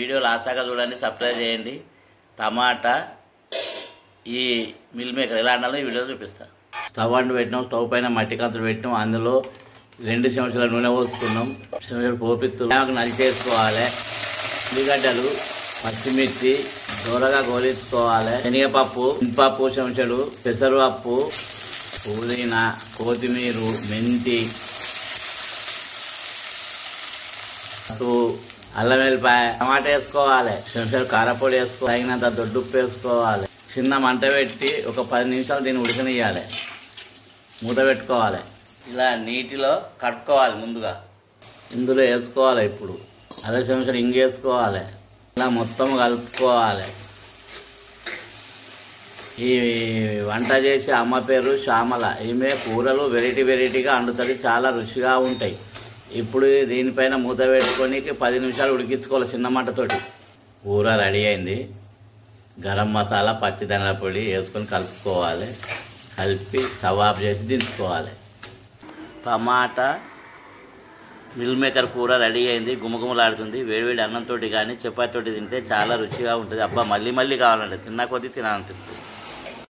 Video last దాకా చూడండి, subscribe చేయండి. టమాటా ఈ మిల్ మేకర్ ఎలా అన్నాలో ఈ వీడియో చూపిస్తా. స్టవ్ అంటు పెట్టినాం, స్టవ్ పైన మట్టి కంతులు పెట్టినాం, అందులో 2 చెంచాల నూనె పోసుకున్నాం. చెంచాలు పోపిత్తు నలిచేసుకోవాలి. ఉల్లిగడ్డలు, పచ్చిమిర్చి దూరగా గోలించుకోవాలి. శనగపప్పు, మినపప్పు చెంచాడు, పెసరపప్పు, పుదీనా, కొత్తిమీర, మెంతి, అల్లం వెల్లిపాయ, టమాటా వేసుకోవాలి. చెంచాడు కారపొడి వేసుకోవాలి. తగినంత దొడ్డుప్పు వేసుకోవాలి. చిన్న మంట పెట్టి ఒక 10 నిమిషాలు దీన్ని ఉడకనియాలి. మూత పెట్టుకోవాలి. ఇలా నీటిలో కట్టుకోవాలి. ముందుగా ఇందులో వేసుకోవాలి. ఇప్పుడు అర చెంచాడు ఇంగు వేసుకోవాలి. ఇలా మొత్తం కలుపుకోవాలి. ఈ వంట చేసే అమ్మ పేరు శ్యామల. ఈమె కూరలు వెరైటీగా వండుతుంది, చాలా రుచిగా ఉంటాయి. ఇప్పుడు దీనిపైన మూత పెట్టుకొని 10 నిమిషాలు ఉడికించుకోవాలి చిన్న మంటతోటి. కూర రెడీ అయింది. గరం మసాలా, పచ్చి ధనియాల పొడి వేసుకొని కలుపుకోవాలి. కలిపి స్టవ్ ఆఫ్ చేసి దించుకోవాలి. టమాటా మిల్ మేకర్ కూర రెడీ అయింది. గుమగుమలాడుతుంది. వేడివేడి అన్నంతో కానీ చపాతీతోటి తింటే చాలా రుచిగా ఉంటుంది. అబ్బా మళ్ళీ కావాలంటే తిన్నా కొద్దీ తినాలనిపిస్తుంది.